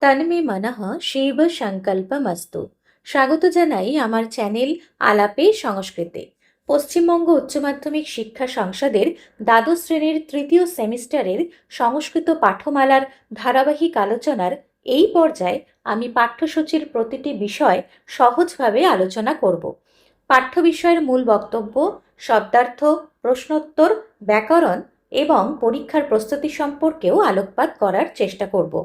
তন্মে মনঃ শিব সংকল্পমস্তু। স্বাগত জানাই আমার চ্যানেল আলাপে সংস্কৃতে। পশ্চিমবঙ্গ উচ্চ মাধ্যমিক শিক্ষা সংসদের দ্বাদশ শ্রেণীর তৃতীয় সেমিস্টারের সংস্কৃত পাঠমালার ধারাবাহিক আলোচনার এই পর্যায়ে আমি পাঠ্যসূচির প্রতিটি বিষয় সহজভাবে আলোচনা করব। পাঠ্য বিষয়ের মূল বক্তব্য, শব্দার্থ, প্রশ্নোত্তর, ব্যাকরণ এবং পরীক্ষার প্রস্তুতি সম্পর্কেও আলোকপাত করার চেষ্টা করব।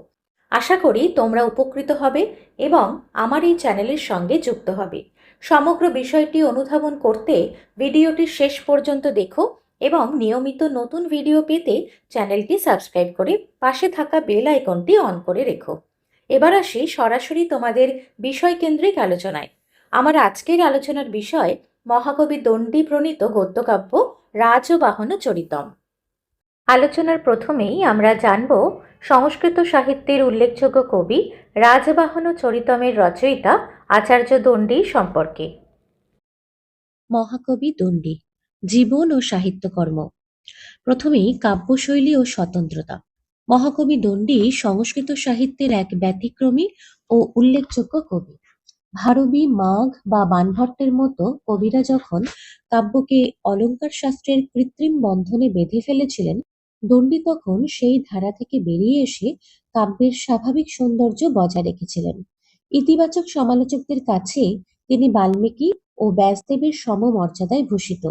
আশা করি তোমরা উপকৃত হবে এবং আমার এই চ্যানেলের সঙ্গে যুক্ত হবে। সমগ্র বিষয়টি অনুধাবন করতে ভিডিওটি শেষ পর্যন্ত দেখো এবং নিয়মিত নতুন ভিডিও পেতে চ্যানেলটি সাবস্ক্রাইব করে পাশে থাকা বেল আইকনটি অন করে রেখো। এবার আসি সরাসরি তোমাদের বিষয়কেন্দ্রিক আলোচনায়। আমার আজকের আলোচনার বিষয় মহাকবি দণ্ডী প্রণীত গদ্যকাব্য রাজবাহন চরিতম। আলোচনার প্রথমেই আমরা জানব সংস্কৃত সাহিত্যের উল্লেখযোগ্য কবি রাজবাহন চরিতমের রচয়িতা আচার্য দণ্ডী সম্পর্কে। মহাকবি দণ্ডী জীবন ও সাহিত্যকর্ম। প্রথমেই কাব্যশৈলী ও স্বতন্ত্রতা। মহাকবি দণ্ডী সংস্কৃত সাহিত্যের এক ব্যতিক্রমী ও উল্লেখযোগ্য কবি। ভারবী, মাঘ বা বাণভট্টের মতো কবিরা যখন কাব্যকে অলঙ্কার শাস্ত্রের কৃত্রিম বন্ধনে বেঁধে ফেলেছিলেন, দণ্ডী তখন সেই ধারা থেকে বেরিয়ে এসে কাব্যের স্বাভাবিক সৌন্দর্য বজায় রেখেছিলেন। ইতিবাচক সমালোচকদের কাছে তিনি বাল্মীকি ও ব্যাসদেবের সমমর্যাদায় ভূষিত।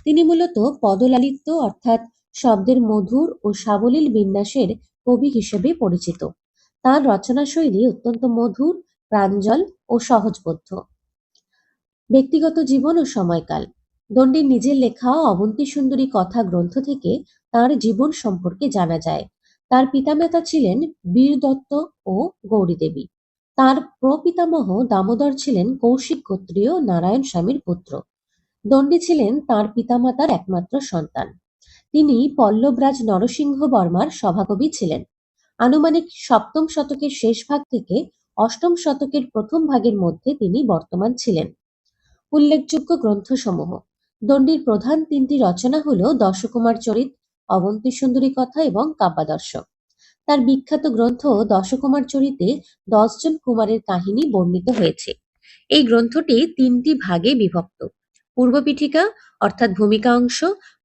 তিনি মূলত পদলালিত্য অর্থাৎ শব্দের মধুর ও সাবলীল বিন্যাসের কবি হিসেবে পরিচিত। তাঁর রচনাশৈলী অত্যন্ত মধুর, প্রাঞ্জল ও সহজবোধ্য। ব্যক্তিগত জীবন ও সময়কাল। দণ্ডীর নিজের লেখা অবন্তী সুন্দরী কথা গ্রন্থ থেকে তাঁর জীবন সম্পর্কে জানা যায়। তার পিতামাতা ছিলেন বীর দত্ত ও গৌরী দেবী। তার প্রপিতামহ দামোদর ছিলেন কৌশিক গোত্রীয় নারায়ণ স্বামীর পুত্র। দণ্ডী ছিলেন তাঁর পিতামাতার একমাত্র সন্তান। তিনি পল্লবরাজ নরসিংহ বর্মার সভাকবি ছিলেন। আনুমানিক সপ্তম শতকের শেষ ভাগ থেকে অষ্টম শতকের প্রথম ভাগের মধ্যে তিনি বর্তমান ছিলেন। উল্লেখযোগ্য গ্রন্থসমূহ। দণ্ডীর প্রধান তিনটি রচনা হল দশকুমার চরিত, অবন্তী সুন্দরী কথা এবং কাব্যাদর্শ। তার বিখ্যাত গ্রন্থ দশকুমার চরিতে 10 জন কুমারের কাহিনী বর্ণিত হয়েছে। এই গ্রন্থটি তিনটি ভাগে বিভক্ত: পূর্ব পীঠিকা অর্থাৎ ভূমিকা অংশ,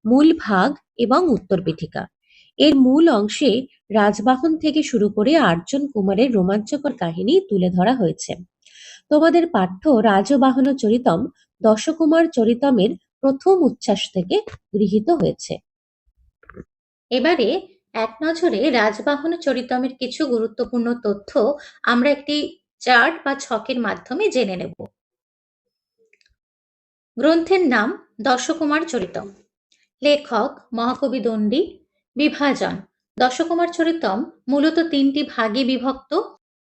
মূল ভাগ এবং উত্তর পীঠিকা। এর মূল অংশে রাজবাহন থেকে শুরু করে 8 জন কুমারের রোমাঞ্চকর কাহিনী তুলে ধরা হয়েছে। তোমাদের পাঠ্য রাজবাহন চরিতম দশকুমার চরিতমের প্রথম উচ্ছ্বাস থেকে গৃহীত হয়েছে। এবারে এক নজরে রাজবাহন চরিতমের কিছু গুরুত্বপূর্ণ তথ্য আমরা একটি চার্ট বা ছকের মাধ্যমে জেনে নেব। গ্রন্থের নাম দশকুমার চরিতম। লেখক মহাকবি দণ্ডী। বিভাজন: দশকুমার চরিতম মূলত তিনটি ভাগে বিভক্ত।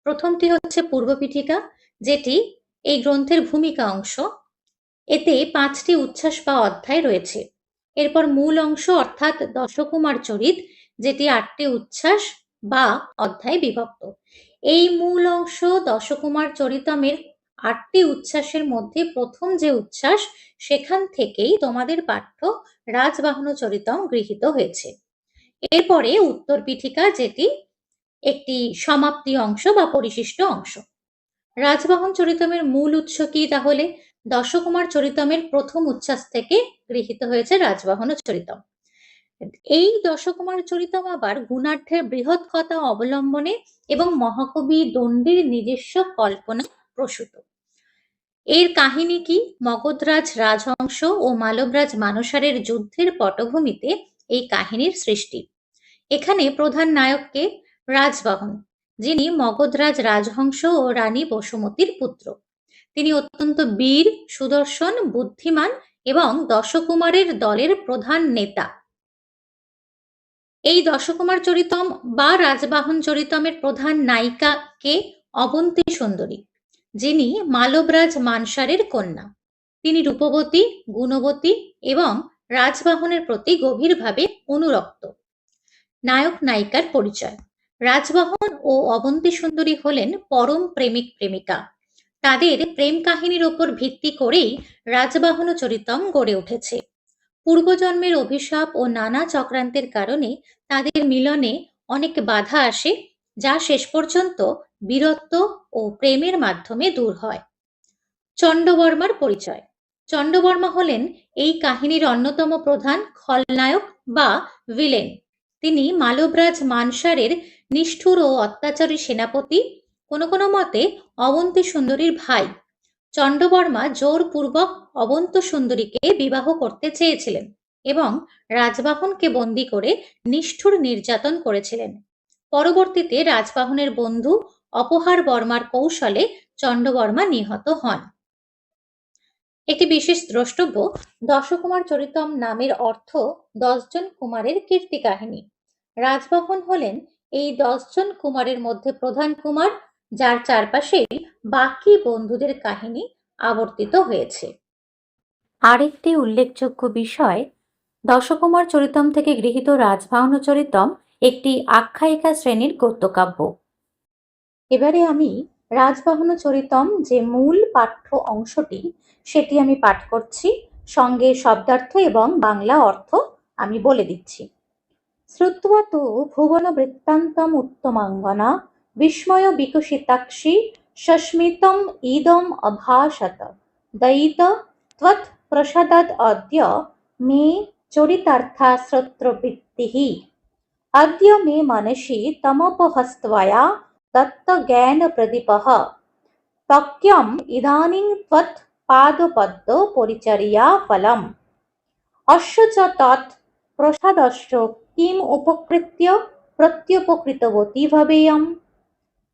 প্রথমটি হচ্ছে পূর্ব পীঠিকা, যেটি এই গ্রন্থের ভূমিকা অংশ। এতে 5টি উচ্ছ্বাস বা অধ্যায় রয়েছে। এরপর মূল অংশ অর্থাৎ দশকুমার চরিত, যেটি 8টি উচ্ছ্বাস বা অধ্যায়ে বিভক্ত। এই মূল অংশ দশকুমার চরিতমের 8টি উচ্ছ্বাসের মধ্যে প্রথম যে উচ্ছ্বাস, সেখান থেকেই তোমাদের পাঠ্য রাজবাহন চরিতম গৃহীত হয়েছে। এরপরে উত্তর পীঠিকা, যেটি একটি সমাপ্তি অংশ বা পরিশিষ্ট অংশ। রাজবাহন চরিতমের মূল উৎস কি তাহলে? দশকুমার চরিতমের প্রথম উচ্ছ্বাস থেকে গৃহীত হয়েছে রাজবাহন চরিতম। এই দশকুমার চরিতম আবার গুণাঢ্যের বৃহৎ কথা অবলম্বনে এবং মহাকবি দণ্ডীর নিজস্ব কল্পনা প্রসূত। এর কাহিনী কি? মগধরাজ রাজহংস ও মালবরাজ মানসারের যুদ্ধের পটভূমিতে এই কাহিনীর সৃষ্টি। এখানে প্রধান নায়ককে রাজবাহন, যিনি মগধরাজ রাজহংস ও রানী বসুমতীর পুত্র। তিনি অত্যন্ত বীর, সুদর্শন, বুদ্ধিমান এবং দশকুমারের দলের প্রধান নেতা। এই দশকুমার চরিতম বা রাজবাহন চরিতমের প্রধান নায়িকা কে? অবন্তী সুন্দরী, যিনি মালবরাজ মানসারের কন্যা। তিনি রূপবতী, গুণবতী এবং রাজবাহনের প্রতি গভীরভাবে অনুরক্ত। নায়ক নায়িকার পরিচয়। রাজবাহন ও অবন্তী সুন্দরী হলেন পরম প্রেমিক প্রেমিকা। তাদের প্রেম কাহিনীর ওপর ভিত্তি করেই রাজবাহন চরিতম গড়ে উঠেছে। পূর্বজন্মের অভিশাপ ও নানা চক্রান্তের কারণে তাদের মিলনে অনেক বাধা আসে, যা শেষ পর্যন্ত বীরত্ব ও প্রেমের মাধ্যমে দূর হয়। চন্ডবর্মার পরিচয়। চন্ডবর্মা হলেন এই কাহিনীর অন্যতম প্রধান খলনায়ক বা ভিলেন। তিনি মালবরাজ মানসারের নিষ্ঠুর ও অত্যাচারী সেনাপতি, কোনো কোনো মতে অবন্তী সুন্দরীর ভাই। চন্ডবর্মা জোরপূর্বক অবন্ত সুন্দরীকে বিবাহ করতে চেয়েছিলেন এবং রাজবাহনকে বন্দী করে নিষ্ঠুর নির্যাতন করেছিলেন। পরবর্তীতে রাজবাহনের বন্ধু অপহার বর্মার কৌশলে চন্ডবর্মা নিহত হন। একটি বিশেষ দ্রষ্টব্য, দশকুমার চরিতম নামের অর্থ 10 জন কুমারের কীর্তি কাহিনী। রাজবাহন হলেন এই 10 জন কুমারের মধ্যে প্রধান কুমার, যার চারপাশেই বাকি বন্ধুদের কাহিনী আবর্তিত হয়েছে। আরেকটি উল্লেখযোগ্য বিষয়, দশকুমার চরিতম থেকে গৃহীত রাজবাহন চরিতম একটি আখ্যায়িকা শ্রেণীর গদ্যকাব্য। এবারে আমি রাজবাহন চরিতম যে মূল পাঠ্য অংশটি সেটি আমি পাঠ করছি, সঙ্গে শব্দার্থ এবং বাংলা অর্থ আমি বলে দিচ্ছি। শ্রুত্বা তু ভুবন বৃত্তান্তম উত্তমাঙ্গনা বিস্ময় বিকশিতাক্ষী সস্মিতম ইদম অভাষত দয়িত ত্বৎ প্রসাদাদ অদ্য মে চরিতার্থা শ্রোত্রবৃত্তিঃ अद्य मे मनसि तमपहस्त्वया दत्तज्ञानप्रदीपः तक्यम् इदानीं त्वत् पादपद्मपरिचर्याफलम् अस्य च तत् प्रसादस्य किम् उपकृत्य प्रत्युपकृतवती भवेयम्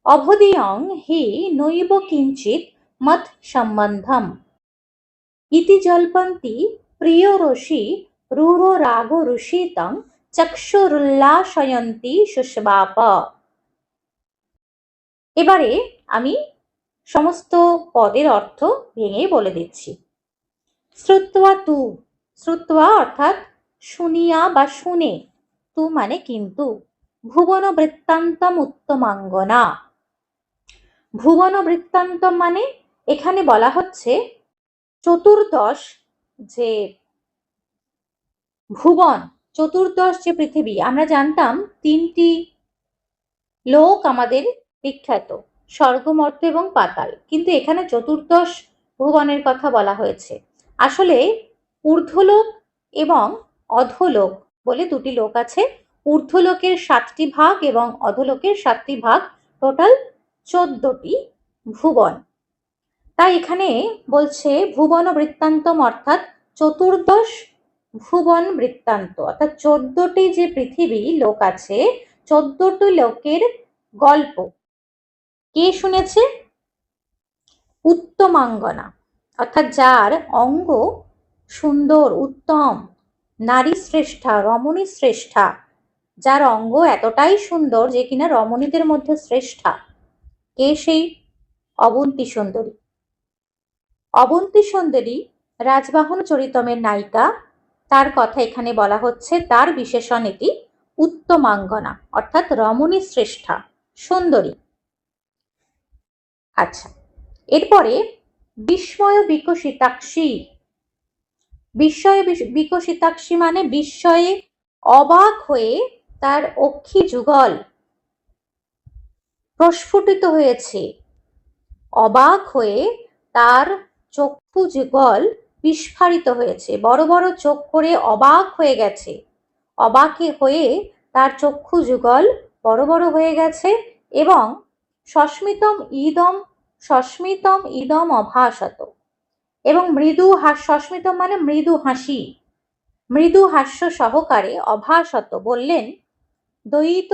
अभदीयं हि नैव किञ्चित् मत्सम्बन्धम् इति जल्पन्ति प्रियरसि रूररागरुषितं চক্ষুরুল্লাসয়ন্তী সুষ্বাপ। এবারে আমি সমস্ত পদের অর্থ ভেঙে বলে দিচ্ছি। শ্রুত্বা তু, শ্রুত্বা অর্থাৎ শুনিয়া বা শুনে, তু মানে কিন্তু। ভুবন বৃত্তান্তম উত্তমাঙ্গনা, ভুবন বৃত্তান্তম মানে এখানে বলা হচ্ছে চতুর্দশ যে ভুবন, চতুর্দশ যে পৃথিবী, আমরা জানতাম 3টি লোক আমাদের বিখ্যাত, স্বর্গ, মর্ত এবং পাতাল, কিন্তু এখানে চতুর্দশ ভুবনের কথা বলা হয়েছে। আসলে ঊর্ধ্বলোক এবং অধোলোক বলে দুটি লোক আছে। ঊর্ধ্বলোকের 7টি ভাগ এবং অধোলোকের 7টি ভাগ, টোটাল 14টি ভুবন। তাই এখানে বলছে ভুবন বৃত্তান্তম অর্থাৎ চতুর্দশ ভুবন বৃত্তান্ত, অর্থাৎ 14টি যে পৃথিবী লোক আছে, 14টি লোকের গল্প কে শুনেছে? উত্তমাঙ্গনা, অর্থাৎ যার অঙ্গ সুন্দর, উত্তম, নারী শ্রেষ্ঠা, রমণী শ্রেষ্ঠা, যার অঙ্গ এতটাই সুন্দর যে কিনা রমণীদের মধ্যে শ্রেষ্ঠা। কে সেই? অবন্তী সুন্দরী। অবন্তী সুন্দরী রাজবাহন চরিতমের নায়িকা, তার কথা এখানে বলা হচ্ছে। তার বিশেষণ এটি উত্তমাঙ্গনা, অর্থাৎ রমণী শ্রেষ্ঠা, সুন্দরী। আচ্ছা, এরপরে বিস্ময় বিকশিতাক্ষী। বিস্ময় বিকশিতাক্ষী মানে বিস্ময়ে অবাক হয়ে তার অক্ষি যুগল প্রস্ফুটিত হয়েছে, অবাক হয়ে তার চক্ষু যুগল বিস্ফারিত হয়েছে, বড় বড় চোখ করে অবাক হয়ে গেছে, অবাকে হয়ে তার চক্ষু যুগল বড় বড় হয়ে গেছে। এবং সস্মিতম ইদম অভাসত, এবং মৃদু সস্মিতম মানে মৃদু হাসি, মৃদু হাস্য সহকারে অভাসত বললেন। দ্বৈত,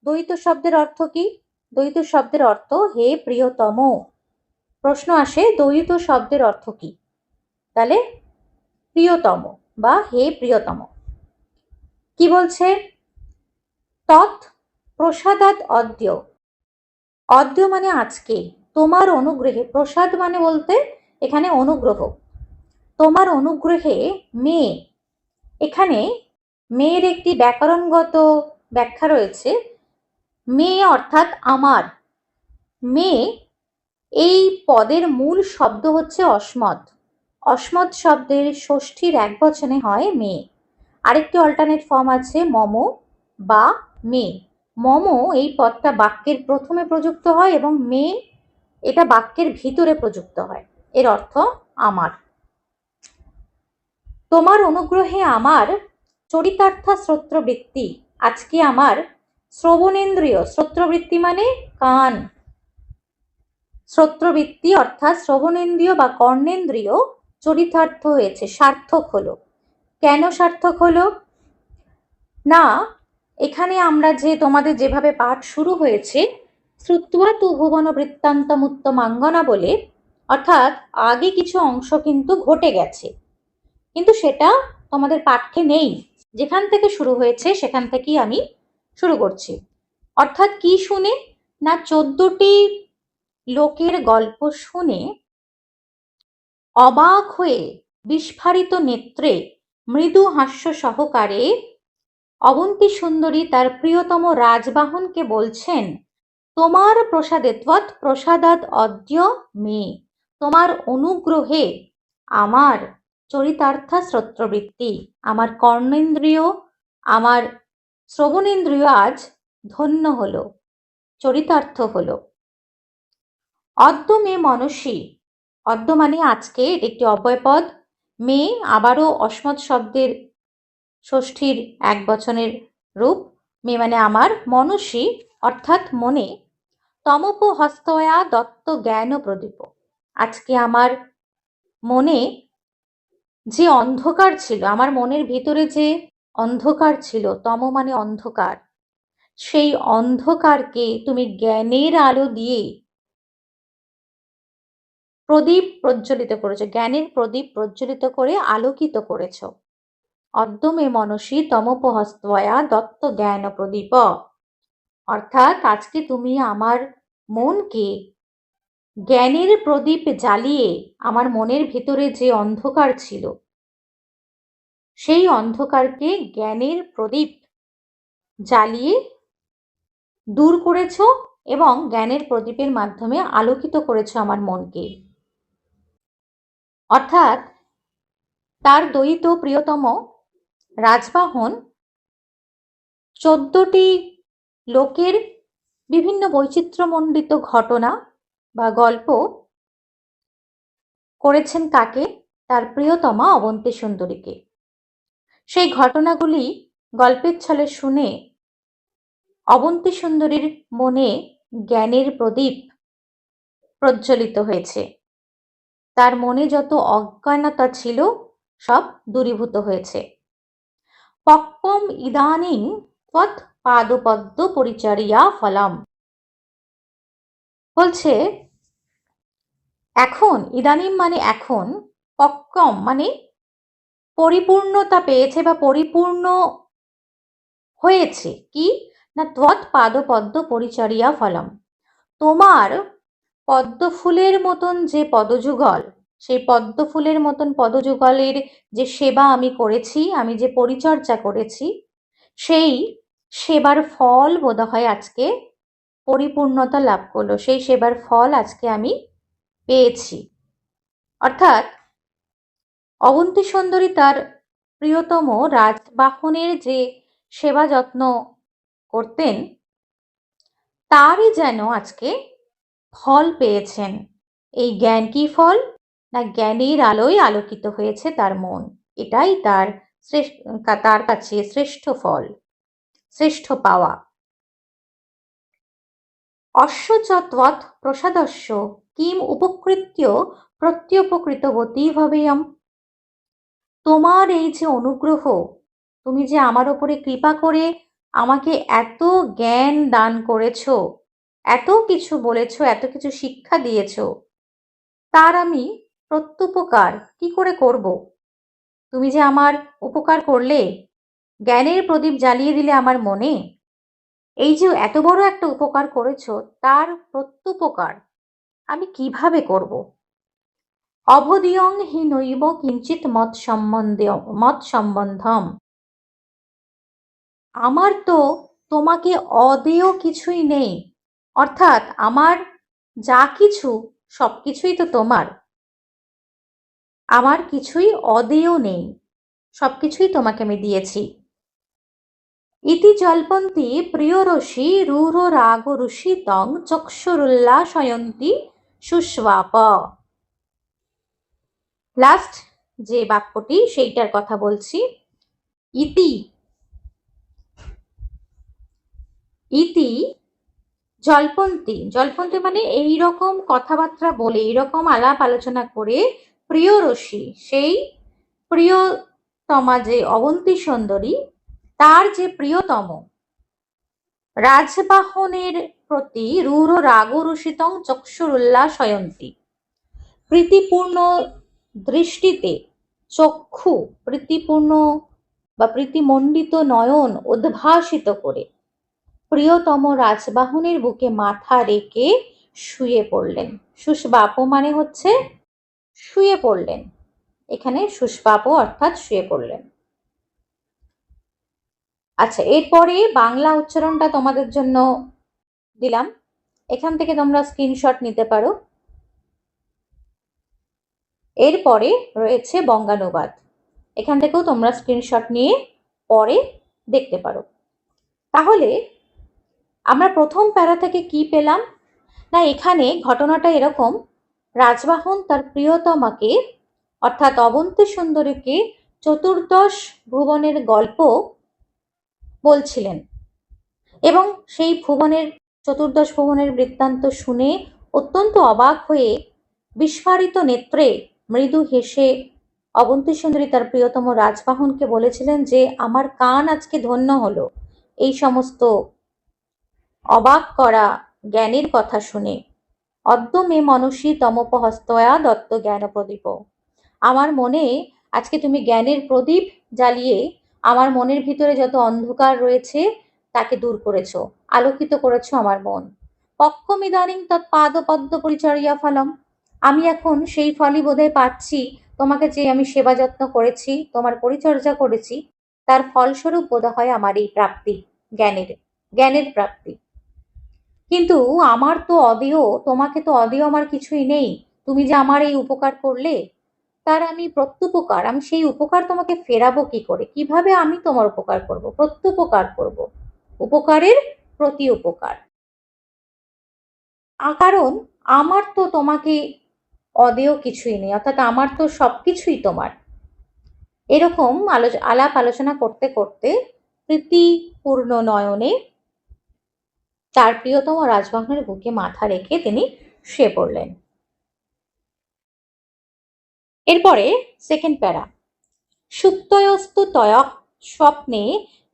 দ্বৈত শব্দের অর্থ কি? দ্বৈত শব্দের অর্থ হে প্রিয়তম। প্রশ্ন আসে দ্বৈত শব্দের অর্থ কি? তাহলে প্রিয়তম বা হে প্রিয়তম। কি বলছে? তৎ প্রসাদাৎ অদ্য, অদ্য মানে আজকে, তোমার অনুগ্রহে, প্রসাদ মানে বলতে এখানে অনুগ্রহ, তোমার অনুগ্রহে মেয়ে, এখানে মেয়ের একটি ব্যাকরণগত ব্যাখ্যা রয়েছে। মেয়ে অর্থাৎ আমার, মেয়ে এই পদের মূল শব্দ হচ্ছে অস্মৎ। অস্মৎ শব্দের ষষ্ঠীর একবচনে হয় মেয়ে। আরেকটি অল্টারনেট ফর্ম আছে মম বা মেয়ে। মম এই পদটা বাক্যের প্রথমে প্রযুক্ত হয় এবং মে এটা বাক্যের ভিতরে প্রযুক্ত হয়। এর অর্থ আমার। তোমার অনুগ্রহে আমার চরিতার্থ শ্রোত্রবৃত্তি, আজকে আমার শ্রবণেন্দ্রিয়, শ্রোত্রবৃত্তি মানে কান, শ্রোত্রবৃত্তি অর্থাৎ শ্রবণেন্দ্রিয় বা কর্ণেন্দ্রিয় চরিতার্থ হয়েছে, সার্থক হলো। কেন সার্থক হলো? না, এখানে আমরা যে তোমাদের যেভাবে পাঠ শুরু হয়েছে শ্রুত্বা তু ভুবন বৃত্তান্তমুত্তমাঙ্গনা বলে, অর্থাৎ আগে কিছু অংশ কিন্তু ঘটে গেছে, কিন্তু সেটা তোমাদের পাঠ্যে নেই। যেখান থেকে শুরু হয়েছে সেখান থেকেই আমি শুরু করছি। অর্থাৎ কি শুনে? না 14টি লোকের গল্প শুনে অবাক হয়ে বিস্ফারিত নেত্রে মৃদু হাস্য সহকারে অবন্তী সুন্দরী তার প্রিয়তম রাজবাহনকে বলছেন, তোমার প্রসাদে ত্বৎ প্রসাদাৎ অদ্য মে, তোমার অনুগ্রহে আমার চরিতার্থ শ্রোত্রবৃত্তি, আমার কর্ণেন্দ্রিয়, আমার শ্রবণেন্দ্রিয় আজ ধন্য হলো, চরিতার্থ হলো। অদ্য মে মনসী, অদ্য মানে আজকে, এটি একটি অব্যয়পদ। মে আবারও অস্মৎ শব্দের ষষ্ঠীর এক বচনের রূপ। মে মানে আমার, মনসী অর্থাৎ মনে, তমপ হস্তয়া দত্ত জ্ঞান প্রদীপ, আজকে আমার মনে যে অন্ধকার ছিল, আমার মনের ভিতরে যে অন্ধকার ছিল, তম মানে অন্ধকার, সেই অন্ধকারকে তুমি জ্ঞানের আলো দিয়ে প্রদীপ প্রজ্বলিত করেছো, জ্ঞানের প্রদীপ প্রজ্বলিত করে আলোকিত করেছো। অদ্য মে মনসী তমোপহস্তয়া দত্ত জ্ঞান প্রদীপ, অর্থাৎ আজকে তুমি আমার মনকে জ্ঞানের প্রদীপ জ্বালিয়ে, আমার মনের ভিতরে যে অন্ধকার ছিল সেই অন্ধকারকে জ্ঞানের প্রদীপ জ্বালিয়ে দূর করেছো এবং জ্ঞানের প্রদীপের মাধ্যমে আলোকিত করেছো আমার মনকে। অর্থাৎ তার দয়িত প্রিয়তম রাজবাহন 14টি লোকের বিভিন্ন বৈচিত্র্যমণ্ডিত ঘটনা বা গল্প করেছেন কাকে? তার প্রিয়তমা অবন্তী সুন্দরীকে। সেই ঘটনাগুলি গল্পের ছলে শুনে অবন্তী সুন্দরীর মনে জ্ঞানের প্রদীপ প্রজ্বলিত হয়েছে, তার মনে যত অজ্ঞানতা ছিল সব দূরীভূত হয়েছে। পক্কম ইদানিং ত্বৎ পাদপদ্ম পরিচর্যা ফলম, বলছে এখন, ইদানিং মানে এখন, পক্কম মানে পরিপূর্ণতা পেয়েছে বা পরিপূর্ণ হয়েছে কি না, ত্বৎ পাদপদ্ম পরিচর্যা ফলম, তোমার পদ্ম ফুলের মতন যে পদযুগল, সেই পদ্ম ফুলের মতন পদযুগলের যে সেবা আমি করেছি, আমি যে পরিচর্যা করেছি, সেই সেবার ফল বোধহয় আজকে পরিপূর্ণতা লাভ করলো, সেই সেবার ফল আজকে আমি পেয়েছি। অর্থাৎ অবন্তী সুন্দরী তার প্রিয়তম রাজবাহনের যে সেবা যত্ন করতেন তারই যেন আজকে ফল পেয়েছেন। এই জ্ঞান কি ফল? না জ্ঞানের আলোয় আলোকিত হয়েছে তার মন, এটাই তার তার কাছে শ্রেষ্ঠ ফল, শ্রেষ্ঠ পাওয়া। অশ্ব চ ত্বৎ প্রসাদস্য কিম উপকৃত্য প্রত্যুপকৃতবতী ভবেয়ম, তোমার এই যে অনুগ্রহ, তুমি যে আমার ওপরে কৃপা করে আমাকে এত জ্ঞান দান করেছো, এত কিছু বলেছো, এত কিছু শিক্ষা দিয়েছো, তার আমি প্রত্যুপকার কি করে করব? তুমি যে আমার উপকার করলে, জ্ঞানের প্রদীপ জ্বালিয়ে দিলে আমার মনে, এই যে এত বড় একটা উপকার করেছো তার প্রত্যুপকার আমি কিভাবে করব? অভদিয়ং হি নৈব কিঞ্চিত মত সম্বন্ধম, আমার তো তোমাকে অদেয় কিছুই নেই, অর্থাৎ আমার যা কিছু সবকিছুই তো তোমার, আমার কিছুই অদেয় নেই, সবকিছুই তোমাকে আমি দিয়েছি। ইতি জল্পন্তি প্রিয়রসি রূঢ় রাগ রুষিতং চক্ষুরুল্লাসয়ন্তি সুস্বাপ। লাস্ট যে বাক্যটি সেইটার কথা বলছি। ইতি ইতি জল্পন্তি, জল্পন্তি মানে এইরকম কথাবার্তা বলে, এইরকম আলাপ আলোচনা করে, প্রিয়রসি সেই প্রিয়তমা যে অবন্তী সুন্দরী, তার যে প্রিয়তম রাজবাহনের প্রতি রূঢ় রাগরুষিতং চক্ষুরুল্লাসয়ন্তি, প্রীতিপূর্ণ দৃষ্টিতে চক্ষু, প্রীতিপূর্ণ বা প্রীতিমণ্ডিত নয়ন উদ্ভাসিত করে প্রিয়তম রাজবাহনের বুকে মাথা রেখে শুয়ে পড়লেন। সুস্বাপ মানে হচ্ছে শুয়ে পড়লেন, এখানে সুস্বাপ অর্থাৎ শুয়ে পড়লেন। আচ্ছা, এরপরে বাংলা উচ্চারণটা তোমাদের জন্য দিলাম, এখান থেকে তোমরা স্ক্রিনশট নিতে পারো। এরপরে রয়েছে বঙ্গানুবাদ, এখান থেকেও তোমরা স্ক্রিনশট নিয়ে পরে দেখতে পারো। তাহলে আমরা প্রথম প্যারা থেকে কি পেলাম না, এখানে ঘটনাটা এরকম, রাজবাহন তার প্রিয়তমাকে অর্থাৎ অবন্তী সুন্দরীকে চতুর্দশ ভুবনের গল্প বলছিলেন এবং সেই ভুবনের চতুর্দশ ভুবনের বৃত্তান্ত শুনে অত্যন্ত অবাক হয়ে বিস্ফারিত নেত্রে মৃদু হেসে অবন্তী সুন্দরী তার প্রিয়তম রাজবাহনকে বলেছিলেন যে আমার কান আজকে ধন্য হলো এই সমস্ত অবাক করা জ্ঞানের কথা শুনে। অদ্য মে মনসী তমোপহস্তয়া দত্ত জ্ঞান প্রদীপ, আমার মনে আজকে তুমি জ্ঞানের প্রদীপ জ্বালিয়ে আমার মনের ভিতরে যত অন্ধকার রয়েছে তাকে দূর করেছো, আলোকিত করেছো আমার মন। পক্ষমিদানিং তৎপাদ পদ্ম পরিচর্যা ফলম, আমি এখন সেই ফলই বোধহয় পাচ্ছি, তোমাকে যে আমি সেবা যত্ন করেছি, তোমার পরিচর্যা করেছি, তার ফলস্বরূপ বোধ হয় আমার এই প্রাপ্তি, জ্ঞানের প্রাপ্তি। কিন্তু আমার তো অদেয়, তোমাকে তো অদেয় আমার কিছুই নেই, তুমি যে আমার এই উপকার করলে তার আমি প্রত্যুপকার, আমি সেই উপকার তোমাকে ফেরাবো কি করে, কিভাবে আমি তোমার উপকার করব, প্রত্যুপকার করব, উপকারের প্রতি উপকার। কারণ আমার তো তোমাকে অদেয় কিছুই নেই, অর্থাৎ আমার তো সবকিছুই তোমার। এরকম আলাপ আলোচনা করতে করতে প্রীতিপূর্ণ নয়নে তার প্রিয়তম রাজবাহনের বুকে মাথা রেখে তিনি শুয়ে পড়লেন। এরপরে সেকেন্ড প্যারা, সুপ্তয়স্তু তয়ঃ স্বপ্নে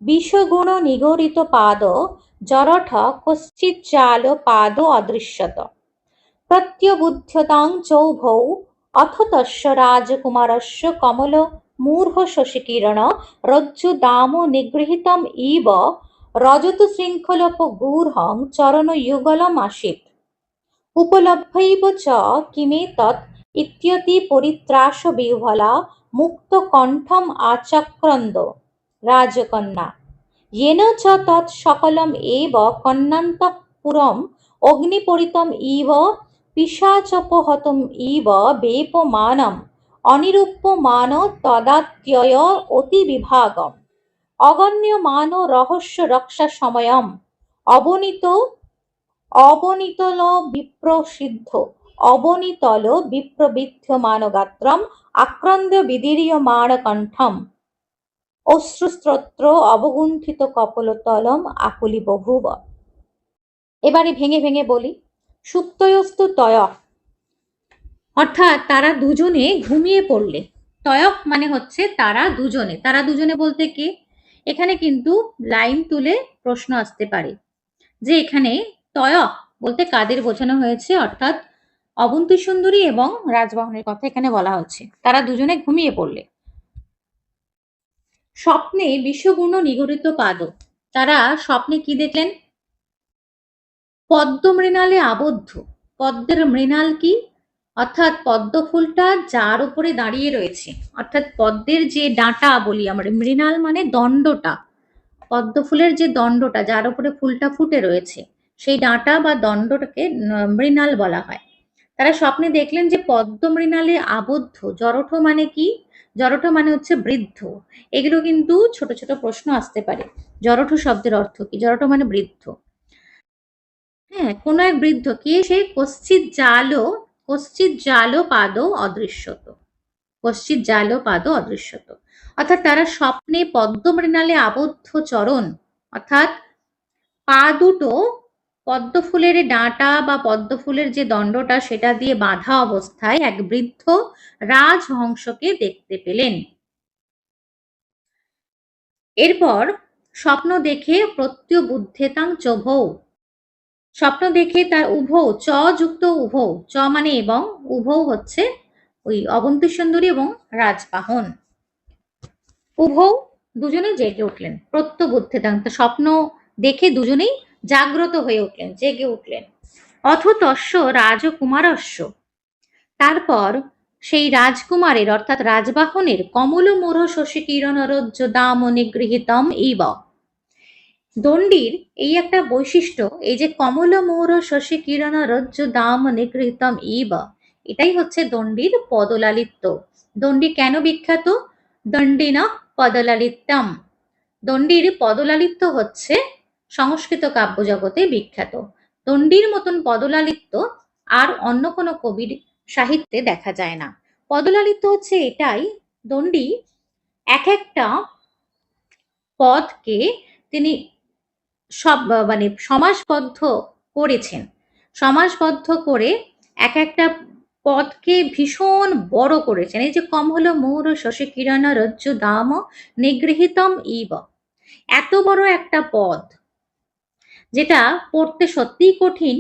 বিষগুণ নিগরিত পাদ জরঠ কশ্চিজ্জাল পাদ অদৃশ্যত প্রত্যবুধ্যতাং চৌভৌ অথ তস্য রাজকুমারস্য কমল মূর্হ শশিকিরণ রজ্জু দাম নিগৃহীতম ইব রজত শৃঙ্খলপগূর্হং চরণযুগলম আসীত উপলভ্যৈব চ কিমেতৎ ইত্যতি পরিত্রাস বিহ্বলা মুক্ত কণ্ঠম আচক্রন্দ রাজকন্যা येन च तत् सकलम् एव कन्नान्तःपुरम् अग्निपरीतम् इव पिशाचोपहतम् इव वेपमानम् अनिरुप्यमान तदात्यय अतिविभागम् अगण्यमान रहस्यरक्षासमयम् অবনীতল বিপ্রসিদ্ধ অবনীতল বিপ্রবিধ্যমান গাত্রম আক্রন্দ বিদীর্যমান কণ্ঠম অশ্রুস্ত্রোত্র অবগুণ্ঠিত কপলতলম আকুলি বহুব। এবারে ভেঙে ভেঙে বলি, সুপ্তয়স্তু তয়ঃ অর্থাৎ তারা দুজনে ঘুমিয়ে পড়লে। তয়ঃ মানে হচ্ছে তারা দুজনে, তারা দুজনে বলতে কে, এখানে কিন্তু লাইন তুলে প্রশ্ন আসতে পারে যে এখানে তয়ঃ বলতে কাদের বোঝানো হয়েছে, অর্থাৎ অবন্তী সুন্দরী এবং রাজবাহনের কথা এখানে বলা হচ্ছে, তারা দুজনে ঘুমিয়ে পড়লে। স্বপ্নে বিষগুণ নিগরিত পাদ, তারা স্বপ্নে কি দেখলেন, পদ্ম মৃণালে আবদ্ধ। পদ্মের মৃণাল কি, অর্থাৎ পদ্ম ফুলটা যার উপরে দাঁড়িয়ে রয়েছে, অর্থাৎ পদ্মের যে ডাঁটা বলি আমরা, মৃণাল মানে দণ্ডটা, পদ্ম ফুলের যে দণ্ডটা যার উপরে ফুলটা ফুটে রয়েছে সেই ডাঁটা বা দণ্ডটাকে মৃণাল বলা হয়। তারা স্বপ্নে দেখলেন যে পদ্ম মৃণালে আবদ্ধ, জরঠ মানে কি, জড়ঠ মানে হচ্ছে বৃদ্ধ। এগুলো কিন্তু ছোট ছোট প্রশ্ন আসতে পারে। জড়ঠ শব্দের অর্থ কি? জড়ঠ মানে বৃদ্ধ। হ্যাঁ, কোন এক বৃদ্ধ, কে সে? কশ্চিৎ জালো পাদ অদৃশ্যত। কশ্চিৎ জালো পাদ অদৃশ্যত, অর্থাৎ তারা স্বপ্নে পদ্মমৃণালে আবদ্ধ চরণ, অর্থাৎ পা দুটো পদ্ম ফুলের ডাঁটা বা পদ্ম ফুলের যে দণ্ডটা সেটা দিয়ে বাঁধা অবস্থায় এক বৃদ্ধ রাজহংসকে দেখতে পেলেন। এরপর স্বপ্ন দেখে প্রত্যবুদ্ধেতাং চভৌ, স্বপ্ন দেখে তার উভৌ, চ যুক্ত উভৌ, চ মানে এবং, উভৌ হচ্ছে ওই অবন্তী সুন্দরী এবং রাজবাহন, উভৌ দুজনে জেগে উঠলেন। প্রত্যবুদ্ধেতাং, স্বপ্ন দেখে দুজনেই জাগ্রত হয়ে উঠলেন, জেগে উঠলেন। অথ তস্য রাজকুমারস্য, তারপর সেই রাজকুমারের অর্থাৎ রাজবাহনের কমলমোর শশী কিরণরজ্জ দাম নিগৃহীতম ইব, দণ্ডির এই একটা বৈশিষ্ট্য, এই যে কমলমোর শশী কিরণরজ্জ দাম নিগৃহীতম ইব, এটাই হচ্ছে দণ্ডির পদলালিত্য। দণ্ডি কেন বিখ্যাত? দণ্ডিনা পদলালিত্যম, দণ্ডির পদলালিত্য হচ্ছে সংস্কৃত কাব্য জগতে বিখ্যাত। দণ্ডির মতন পদলালিত্য আর অন্য কোনো কবির সাহিত্যে দেখা যায় না। পদলালিত্য হচ্ছে এটাই, দণ্ডি এক একটা পদকে তিনি সব মানে সমাসবদ্ধ করেছেন, সমাসবদ্ধ করে এক একটা পদকে ভীষণ বড় করেছেন। এই যে কম হলো মৌর শশী কিরণ রজ্জু দাম নিগৃহীতম ইব, এত বড় একটা পদ যেটা পড়তে সত্যিই কঠিন,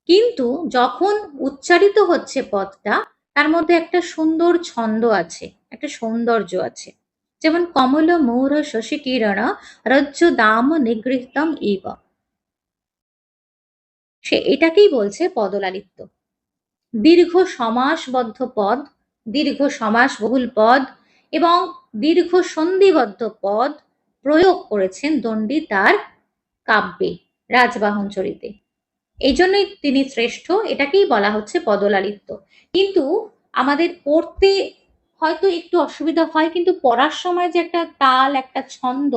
কিন্তু যখন উচ্চারিত হচ্ছে পদটা, তার মধ্যে একটা সুন্দর ছন্দ আছে, একটা সৌন্দর্য আছে। যেমন কমল মৌর শশী কিরণ রজ্জু দাম নিগৃহীতম ইব, সে এটাকেই বলছে পদলালিত্য। দীর্ঘ সমাসবদ্ধ পদ, দীর্ঘ সমাসবহুল পদ এবং দীর্ঘ সন্ধিবদ্ধ পদ প্রয়োগ করেছেন দণ্ডী তার কাব্যে, রাজবাহন চরিতে। এই জন্যই তিনি শ্রেষ্ঠ, এটাকেই বলা হচ্ছে পদলালিত্য। কিন্তু আমাদের পড়তে হয়তো একটু অসুবিধা হয়, কিন্তু পড়ার সময় যে একটা তাল, একটা ছন্দ,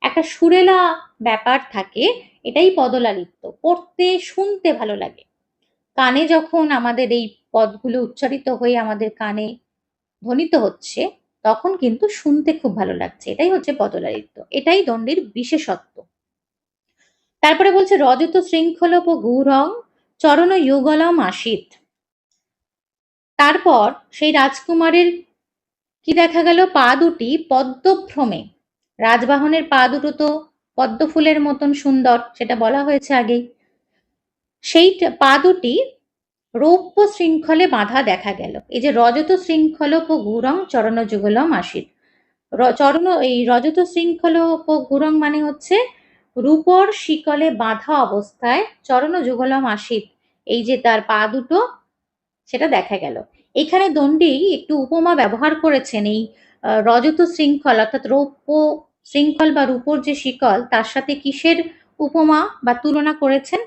একটা সুরেলা ব্যাপার থাকে, এটাই পদলালিত্য। পড়তে শুনতে ভালো লাগে, কানে যখন আমাদের এই পদগুলো উচ্চারিত হয়ে আমাদের কানে ধ্বনিত হচ্ছে, তখন কিন্তু শুনতে খুব ভালো লাগছে, এটাই হচ্ছে পদলালিত্য, এটাই দণ্ডির বিশেষত্ব। তারপরে বলছে রজত শৃঙ্খলপ গৌরং চরণ যুগলম আশিত, তারপর সেই রাজকুমারের কি দেখা গেল? পা দুটি পদ্মভ্রমে, রাজবাহনের পা দুটো তো পদ্ম ফুলের মতন সুন্দর, সেটা বলা হয়েছে আগেই। সেই পা দুটি রৌপ্য শৃঙ্খলে বাঁধা দেখা গেল। এই যে রজত শৃঙ্খলপ গৌরং চরণ যুগলম আশিত, চরণ, এই রজত শৃঙ্খলপ গৌরং মানে হচ্ছে রূপর শিকলে বাঁধা অবস্থায় চরণ যুগলম আশিত, এই যে তার পা দুটো, সেটা দেখা গেল। এখানে দণ্ডী একটু উপমা ব্যবহার করেছেন, এই রজত শৃঙ্খল অর্থাৎ রৌপ্য শৃঙ্খল বা রূপর যে শিকল, তার সাথে কিসের উপমা বা তুলনা করেছেন?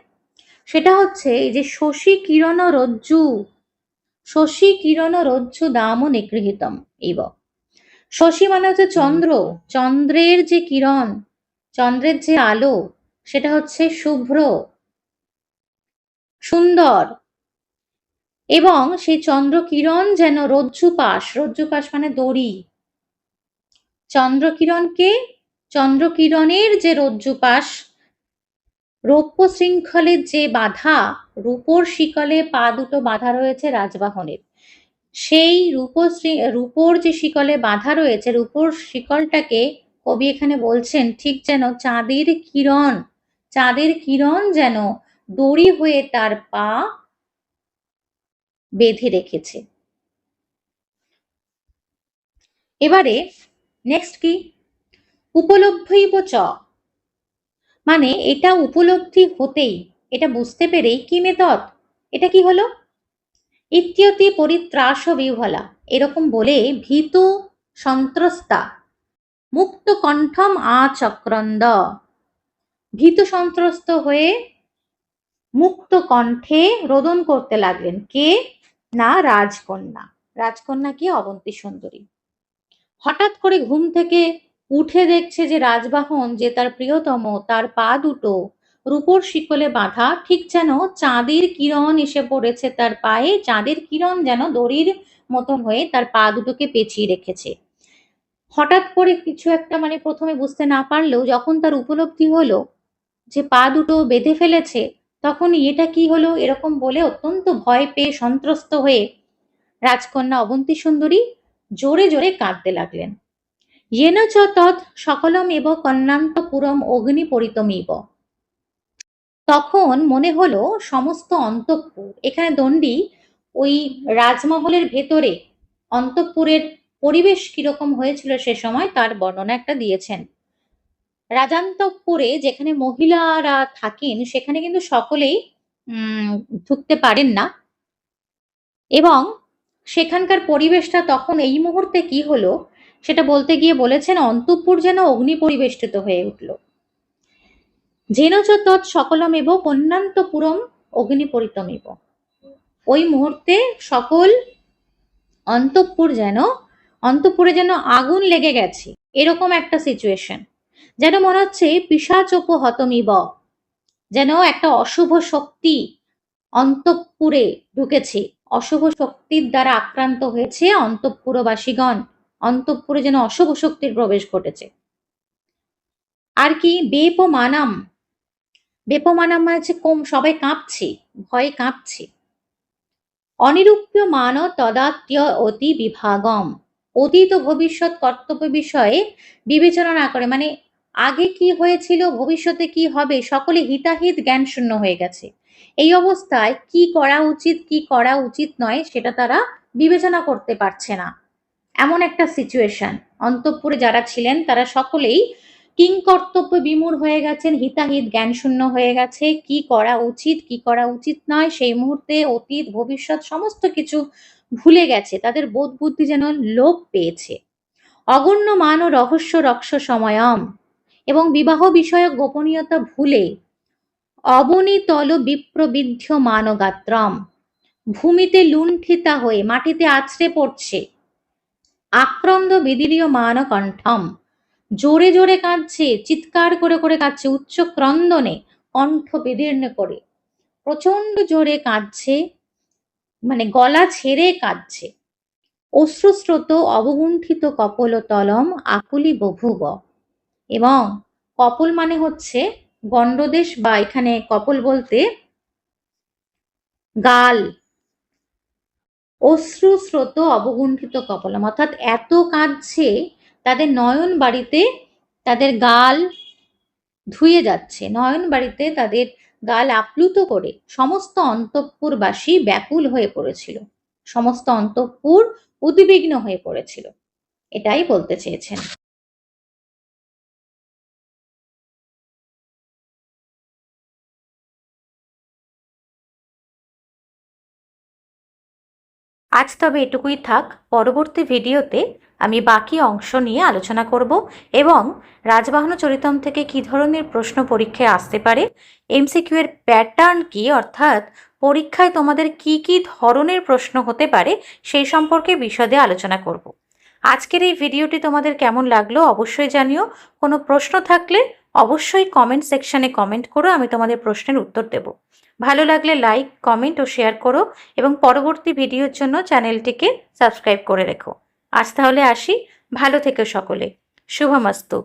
সেটা হচ্ছে এই যে শশী কিরণ রজ্জু, শশী কিরণ রজ্জু দাম নিগৃহীতম ইব। শশী মানে হচ্ছে চন্দ্র, চন্দ্রের যে কিরণ, চন্দ্রের যে আলো, সেটা হচ্ছে শুভ্র, সুন্দর, এবং সেই চন্দ্রকিরণ যেন রজ্জুপাশ, রজ্জুপাশ মানে দড়ি, চন্দ্রকিরণকে, চন্দ্রকিরণের যে রজ্জুপাশ, রৌপ্য শৃঙ্খলের যে বাধা, রূপোর শিকলে পা দুটো বাঁধা রয়েছে রাজবাহনের, সেই রূপোর যে শিকলে বাঁধা রয়েছে, রূপোর শিকলটাকে কবি এখানে বলছেন ঠিক যেন চাঁদের কিরণ, চাঁদের কিরণ যেন দড়ি হয়ে তার পা বেঁধে রেখেছে। এবারে নেক্সট কি? উপলব্ধইব চ, মানে এটা উপলব্ধি হতেই, এটা বুঝতে পেরেই, কি মেতদ, এটা কি হলো? ইত্যতি পরিত্রাস বিহ্বলা, এরকম বলে ভীত সন্ত্রস্তা মুক্ত কণ্ঠম আচক্রন্দ, ভীত সন্ত্রস্ত হয়ে মুক্ত কণ্ঠে রোদন করতে লাগলেন। কে? না রাজকন্যা, রাজকন্যা কি? অবন্তী সুন্দরী। হঠাৎ করে ঘুম থেকে উঠে দেখছে যে রাজবাহন, যে তার প্রিয়তম, তার পা দুটো রূপোর শিকলে বাঁধা, ঠিক যেন চাঁদের কিরণ এসে পড়েছে তার পায়ে, চাঁদের কিরণ যেন দড়ির মতন হয়ে তার পা দুটোকে পেঁচিয়ে রেখেছে। হঠাৎ করে কিছু একটা প্রথমে বুঝতে না পারলেও যখন তার উপলব্ধি হলো যে পা দুটো বেঁধে ফেলেছে, তখন এটা কি হলো এরকম বলে অত্যন্ত ভয় পেয়ে সন্ত্রস্ত হয়ে রাজকন্যা অবন্তী সুন্দরী জোরে জোরে কাঁদতে লাগলেন। येन च तत् সকলমেব কন্যান্তপুরম অগ্নি পরিতমিব। তখন মনে হলো সমস্ত অন্তঃপুর, এখানে দণ্ডী ওই রাজমহলের ভেতরে অন্তঃপুরের পরিবেশ কিরকম হয়েছিল সে সময় তার বর্ণনা একটা দিয়েছেন। রাজান্তঃপুরে যেখানে মহিলারা থাকেন সেখানে কিন্তু সকলেই ঢুকতে পারেন না, এবং সেখানকার পরিবেশটা তখন এই মুহূর্তে কি হলো সেটা বলতে গিয়ে বলেছেন অন্তঃপুর যেন অগ্নি পরিবেষ্টিত হয়ে উঠল। যেন চ তৎ সকলমেব কন্যান্তপুরম অগ্নি পরিতমেব। ওই মুহূর্তে সকল অন্তঃপুরে যেন আগুন লেগে গেছে, এরকম একটা সিচুয়েশন। যেন মনে হচ্ছে পিশাচোপ হতমিব, যেন একটা অশুভ শক্তি অন্তঃপুরে ঢুকেছে, অশুভ শক্তির দ্বারা আক্রান্ত হয়েছে অন্তঃপুরবাসীগণ, অন্তঃপুরে যেন অশুভ শক্তির প্রবেশ ঘটেছে। আর কি বেপমানাম, বেপমানাম মানে হচ্ছে সবাই কাঁপছে, ভয়ে কাঁপছে। অনিরূপ্য মান তদাত্য অতি বিভাগম, অতীত ও ভবিষ্যৎ কর্তব্য বিষয়ে বিবেচনা না করে, আগে কি হয়েছিল ভবিষ্যতে কি হবে সকলে হিতাহিত জ্ঞান শূন্য হয়ে গেছে। এই অবস্থায় কি করা উচিত কি করা উচিত নয় সেটা তারা বিবেচনা করতে পারছে না, এমন একটা সিচুয়েশন। অন্তঃপুরে যারা ছিলেন তারা সকলেই কিংকর্তব্য বিমূঢ় হয়ে গেছেন, হিতাহিত জ্ঞান শূন্য হয়ে গেছে, কি করা উচিত কি করা উচিত নয় সেই মুহূর্তে অতীত ভবিষ্যৎ সমস্ত কিছু ভুলে গেছে, তাদের বোধ বুদ্ধি যেন লোপ পেয়েছে। অগণ্য মান ও রহস্য রক্ষ সময়ম, এবং বিবাহ বিষয়ক গোপনীয়তা ভুলে অবনীতল বিপ্রবিধ্য মানগাত্রম, ভূমিতে লুণ্ঠিতা হয়ে মাটিতে আছড়ে পড়ছে। আক্রন্দ বিদীর্য় মান কণ্ঠম, জোরে জোরে কাঁদছে, চিৎকার করে করে কাঁদছে, উচ্চ ক্রন্দনে কণ্ঠ বিদীর্ণ করে প্রচন্ড জোরে কাঁদছে, গলা ছেড়ে কাঁদছে। অশ্রুস্রোত অবগুণ্ঠিত কপল তলম আকুলি বভুব, এবং কপল মানে হচ্ছে গণ্ডদেশ, বা এখানে কপল বলতে গাল। অশ্রুস্রোত অবগুণ্ঠিত কপলম অর্থাৎ এত কাঁদছে তাদের নয়ন বাড়িতে তাদের গাল ধুয়ে যাচ্ছে, নয়ন বাড়িতে তাদের গাল আপ্লুত করে সমস্ত অন্তঃপুরবাসী ব্যাকুল হয়ে পড়েছিল, সমস্ত অন্তঃপুর উদ্বিগ্ন হয়ে পড়েছিল, এটাই বলতে চেয়েছেন। আজ তবে এটুকুই থাক, পরবর্তী ভিডিওতে আমি বাকি অংশ নিয়ে আলোচনা করব, এবং রাজবাহন চরিতম থেকে কী ধরনের প্রশ্ন পরীক্ষায় আসতে পারে, এমসিকিউ এর প্যাটার্ন কি, অর্থাৎ পরীক্ষায় তোমাদের কি কি ধরনের প্রশ্ন হতে পারে সেই সম্পর্কে বিশদে আলোচনা করব। আজকের এই ভিডিওটি তোমাদের কেমন লাগলো অবশ্যই জানিও। কোনো প্রশ্ন থাকলে অবশ্যই কমেন্ট সেকশনে কমেন্ট করো, আমি তোমাদের প্রশ্নের উত্তর দেব। ভালো লাগলে লাইক কমেন্ট ও শেয়ার করো, এবং পরবর্তী ভিডিওর জন্য চ্যানেলটিকে সাবস্ক্রাইব করে রেখো। আজ তাহলে আসি, ভালো থেকো সকলে, শুভমস্তু।